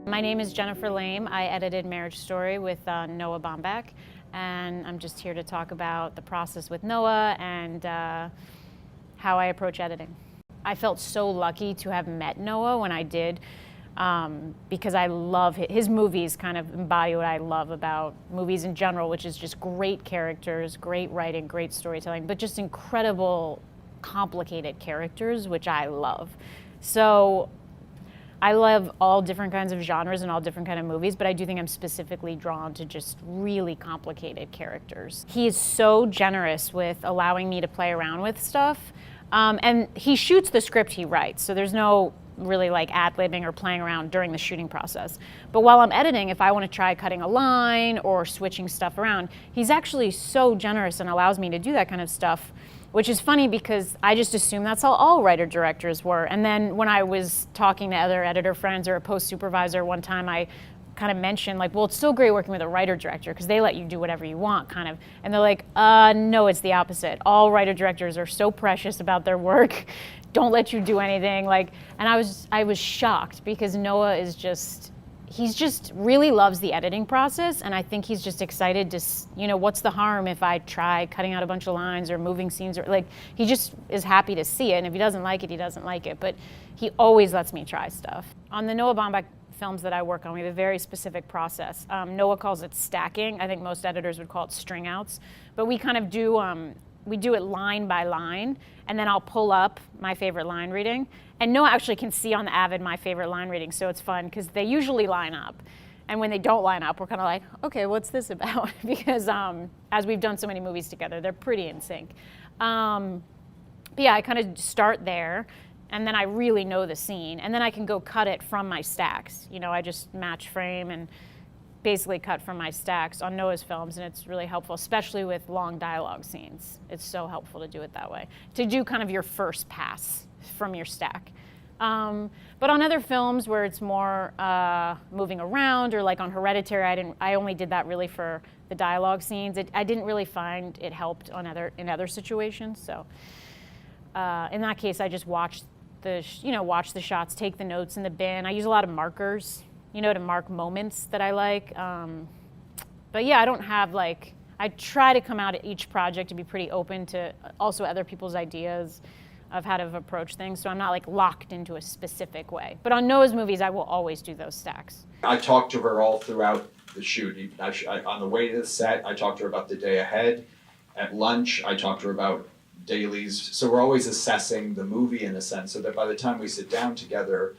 My name is Jennifer Lame. I edited Marriage Story with Noah Baumbach, and I'm just here to talk about the process with Noah and how I approach editing. I felt so lucky to have met Noah when I did, because I love his movies kind of embody what I love about movies in general, which is just great characters, great writing, great storytelling, but just incredible, complicated characters, which I love. So I love all different kinds of genres and all different kinds of movies, but I do think I'm specifically drawn to just really complicated characters. He is so generous with allowing me to play around with stuff, and he shoots the script he writes, so there's no really like ad-libbing or playing around during the shooting process. But while I'm editing, if I want to try cutting a line or switching stuff around, he's actually so generous and allows me to do that kind of stuff, which is funny because I just assumed that's how all writer-directors were. And then when I was talking to other editor friends or a post supervisor one time, I kind of mentioned like, well, it's so great working with a writer-director because they let you do whatever you want, kind of. And they're like, no, it's the opposite. All writer-directors are so precious about their work, don't let you do anything. Like, and I was shocked because Noah is just, he's just really loves the editing process, and I think he's just excited to, you know, what's the harm if I try cutting out a bunch of lines or moving scenes, or like, he just is happy to see it, and if he doesn't like it, he doesn't like it, but he always lets me try stuff. On the Noah Baumbach films that I work on, we have a very specific process. Noah calls it stacking. I think most editors would call it string outs, but we kind of do, we do it line by line, and then I'll pull up my favorite line reading. And Noah actually can see on the Avid my favorite line reading, so it's fun because they usually line up. And when they don't line up, we're kind of like, okay, what's this about? Because as we've done so many movies together, they're pretty in sync. But yeah, I kind of start there, and then I really know the scene, and then I can go cut it from my stacks. You know, I just match frame and basically cut from my stacks on Noah's films, and it's really helpful, especially with long dialogue scenes. It's so helpful to do it that way, to do kind of your first pass from your stack. But on other films where it's more moving around, or like on Hereditary, I only did that really for the dialogue scenes. I didn't really find it helped on other situations. So in that case, I just watch the shots, take the notes in the bin. I use a lot of markers, you know, to mark moments that I like. But yeah, I don't have like, I try to come out at each project to be pretty open to also other people's ideas of how to approach things, so I'm not like locked into a specific way. But on Noah's movies, I will always do those stacks. I talked to her all throughout the shoot. On the way to the set, I talked to her about the day ahead. At lunch, I talked to her about dailies. So we're always assessing the movie in a sense, so that by the time we sit down together,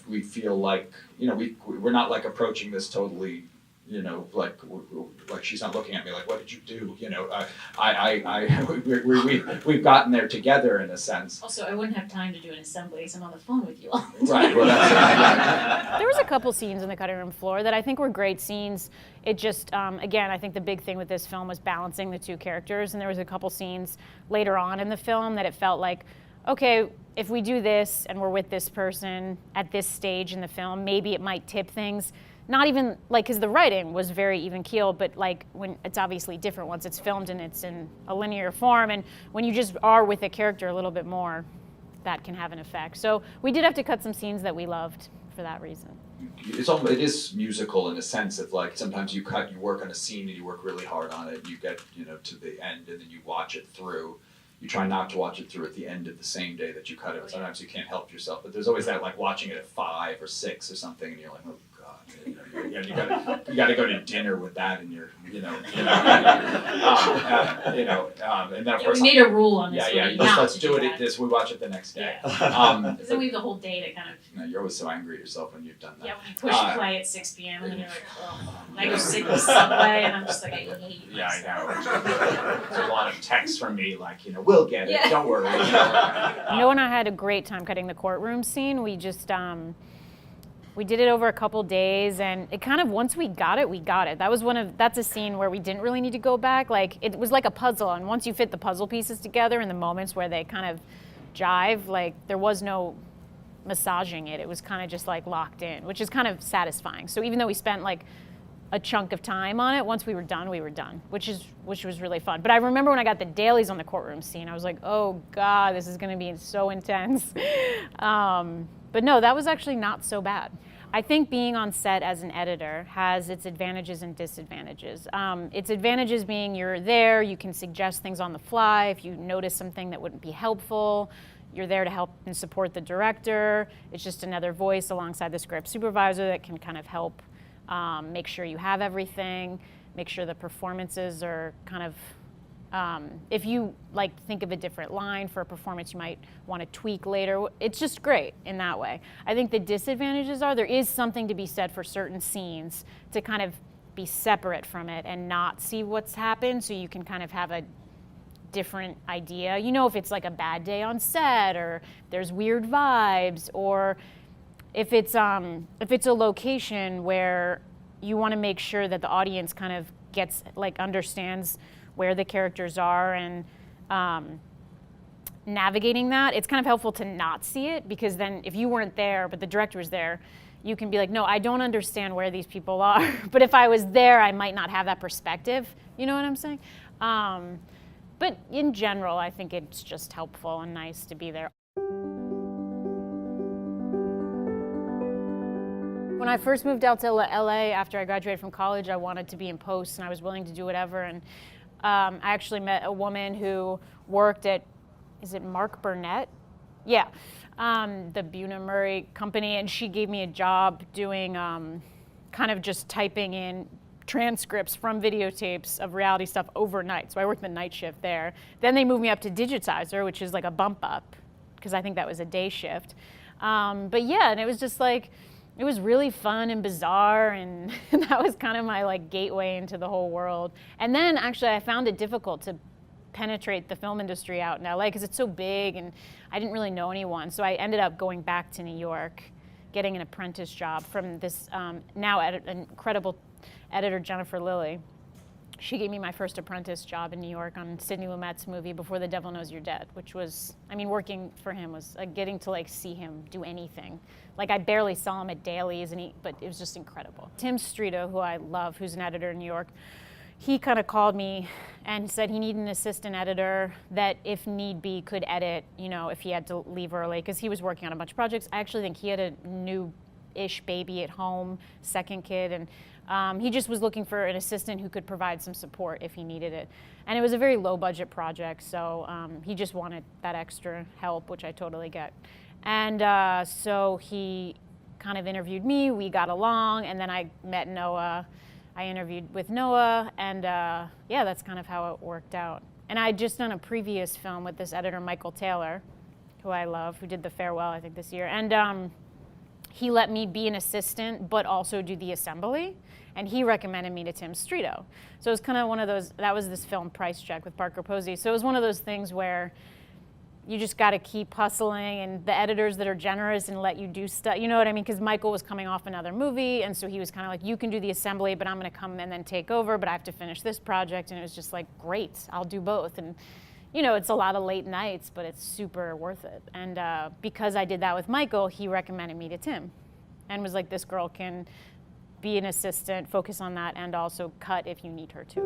we feel like, you know, we're not like approaching this totally, you know, like she's not looking at me like, what did you do? You know, we've gotten there together in a sense. Also, I wouldn't have time to do an assembly because I'm on the phone with you all. Right. Well, that's There was a couple scenes on the cutting room floor that I think were great scenes. It just, again, I think the big thing with this film was balancing the two characters, and there was a couple scenes later on in the film that it felt like, okay, if we do this and we're with this person at this stage in the film, maybe it might tip things. Not even, like, because the writing was very even keeled, but like, when it's obviously different once it's filmed and it's in a linear form, and when you just are with a character a little bit more, that can have an effect. So we did have to cut some scenes that we loved for that reason. it is musical in a sense of like, sometimes you work on a scene and you work really hard on it, you get, you know, to the end and then you watch it through. You try not to watch it through at the end of the same day that you cut it. Sometimes you can't help yourself, but there's always that like watching it at 5 or 6 or something, and you're like, oh God, you gotta go to dinner with that, and you're, and then of course we made a rule on this. Let's do it. We watch it the next day. Because then we have the whole day to kind of. No, you're always so angry at yourself when you've done that. Yeah, when you push play at 6 p.m. and then you're like, oh. And I go sit in the subway and I'm just like, I hate Yeah, myself. I know. There's a lot of texts from me like, we'll get it. Don't worry. Noah and I had a great time cutting the courtroom scene. We just, we did it over a couple days, and it kind of, once we got it, we got it. That's a scene where we didn't really need to go back. Like, it was like a puzzle, and once you fit the puzzle pieces together in the moments where they kind of jive, like, there was no massaging it. It was kind of just like locked in, which is kind of satisfying. So even though we spent like a chunk of time on it, once we were done, which was really fun. But I remember when I got the dailies on the courtroom scene, I was like, oh God, this is gonna be so intense. But no, that was actually not so bad. I think being on set as an editor has its advantages and disadvantages. Its advantages being you're there, you can suggest things on the fly. If you notice something that wouldn't be helpful, you're there to help and support the director. It's just another voice alongside the script supervisor that can kind of help make sure you have everything, make sure the performances are kind of, if you like think of a different line for a performance you might want to tweak later, it's just great in that way. I think the disadvantages are there is something to be said for certain scenes to kind of be separate from it and not see what's happened, so you can kind of have a different idea. You know, if it's like a bad day on set or there's weird vibes, or if it's a location where you want to make sure that the audience kind of gets, like, understands where the characters are and navigating that, it's kind of helpful to not see it, because then if you weren't there but the director was there, you can be like, no, I don't understand where these people are. But if I was there, I might not have that perspective. You know what I'm saying? But in general, I think it's just helpful and nice to be there. When I first moved out to LA after I graduated from college, I wanted to be in post and I was willing to do whatever. And I actually met a woman who worked at, is it Mark Burnett? Yeah, the Bunim/Murray company, and she gave me a job doing kind of just typing in transcripts from videotapes of reality stuff overnight. So I worked the night shift there. Then they moved me up to digitizer, which is like a bump up, because I think that was a day shift. But yeah, and it was just like, it was really fun and bizarre, and that was kind of my like gateway into the whole world. And then actually I found it difficult to penetrate the film industry out in LA because it's so big and I didn't really know anyone. So I ended up going back to New York, getting an apprentice job from this now incredible editor, Jennifer Lilly. She gave me my first apprentice job in New York on Sidney Lumet's movie Before the Devil Knows You're Dead, which was, I mean, working for him was getting to like see him do anything. Like I barely saw him at dailies, but it was just incredible. Tim Strito, who I love, who's an editor in New York, he kind of called me and said he needed an assistant editor that, if need be, could edit, you know, if he had to leave early, because he was working on a bunch of projects. I actually think he had a new-ish baby at home, second kid, and he just was looking for an assistant who could provide some support if he needed it. And it was a very low-budget project, so he just wanted that extra help, which I totally get. And so he kind of interviewed me, we got along, and then I met Noah. I interviewed with Noah, and yeah, that's kind of how it worked out. And I had just done a previous film with this editor, Michael Taylor, who I love, who did The Farewell, I think, this year. And he let me be an assistant, but also do the assembly. And he recommended me to Tim Strito. So it was kind of one of those, that was this film Price Check with Parker Posey. So it was one of those things where you just got to keep hustling, and the editors that are generous and let you do stuff, you know what I mean? Because Michael was coming off another movie, and so he was kind of like, you can do the assembly, but I'm going to come and then take over, but I have to finish this project. And it was just like, great, I'll do both. And you know, it's a lot of late nights, but it's super worth it. And because I did that with Michael, he recommended me to Tim and was like, this girl can be an assistant, focus on that, and also cut if you need her to.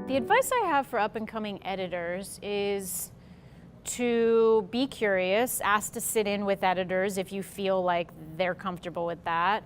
The advice I have for up-and-coming editors is to be curious, ask to sit in with editors if you feel like they're comfortable with that.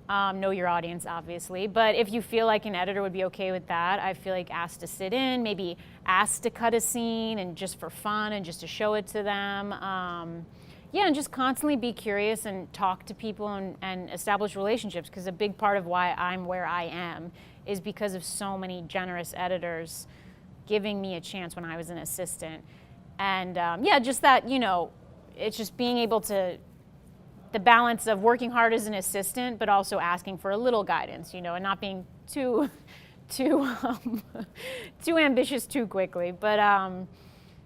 Know your audience, obviously, but if you feel like an editor would be okay with that, I feel like ask to sit in, maybe ask to cut a scene and just for fun and just to show it to them. Yeah, and just constantly be curious and talk to people and establish relationships, because a big part of why I'm where I am is because of so many generous editors giving me a chance when I was an assistant. And yeah, just that, you know, it's just being able to, the balance of working hard as an assistant, but also asking for a little guidance, you know, and not being too ambitious too quickly. But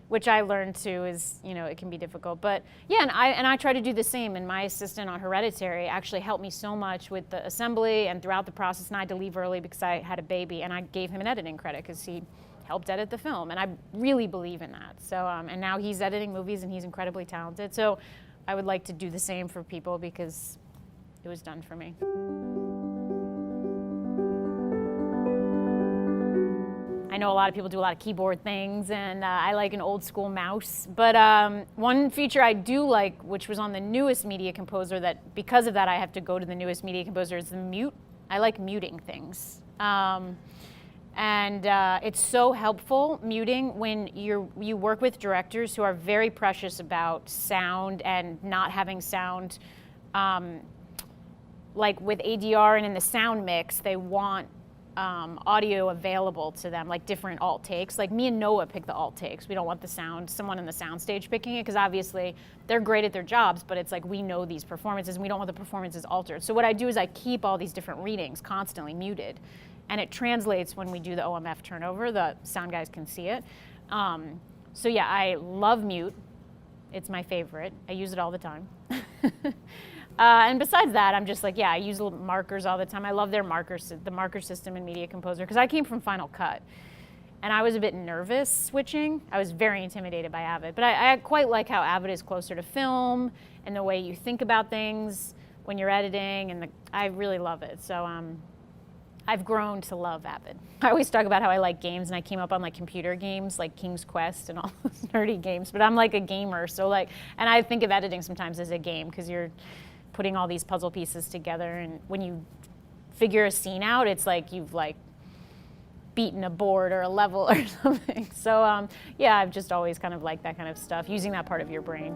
which I learned too is, you know, it can be difficult. But yeah, and I try to do the same. And my assistant on Hereditary actually helped me so much with the assembly and throughout the process. And I had to leave early because I had a baby, and I gave him an editing credit because he helped edit the film. And I really believe in that. So and now he's editing movies and he's incredibly talented. So I would like to do the same for people because it was done for me. I know a lot of people do a lot of keyboard things, and I like an old school mouse. But one feature I do like, which was on the newest Media Composer, that because of that I have to go to the newest Media Composer, is the mute. I like muting things. It's so helpful, muting, when you work with directors who are very precious about sound and not having sound, like with ADR and in the sound mix, they want audio available to them, like different alt takes. Like me and Noah pick the alt takes. We don't want someone in the soundstage picking it, because obviously they're great at their jobs, but it's like we know these performances and we don't want the performances altered. So what I do is I keep all these different readings constantly muted, and it translates when we do the OMF turnover. The sound guys can see it. So yeah, I love mute. It's my favorite. I use it all the time. And besides that, I'm just like, yeah, I use markers all the time. I love their the marker system in Media Composer, because I came from Final Cut. And I was a bit nervous switching. I was very intimidated by Avid. But I quite like how Avid is closer to film and the way you think about things when you're editing. And I really love it. So I've grown to love Avid. I always talk about how I like games, and I came up on like computer games like King's Quest and all those nerdy games. But I'm like a gamer. So like, and I think of editing sometimes as a game, because you're putting all these puzzle pieces together, and when you figure a scene out, it's like you've like beaten a board or a level or something. So yeah, I've just always kind of liked that kind of stuff, using that part of your brain.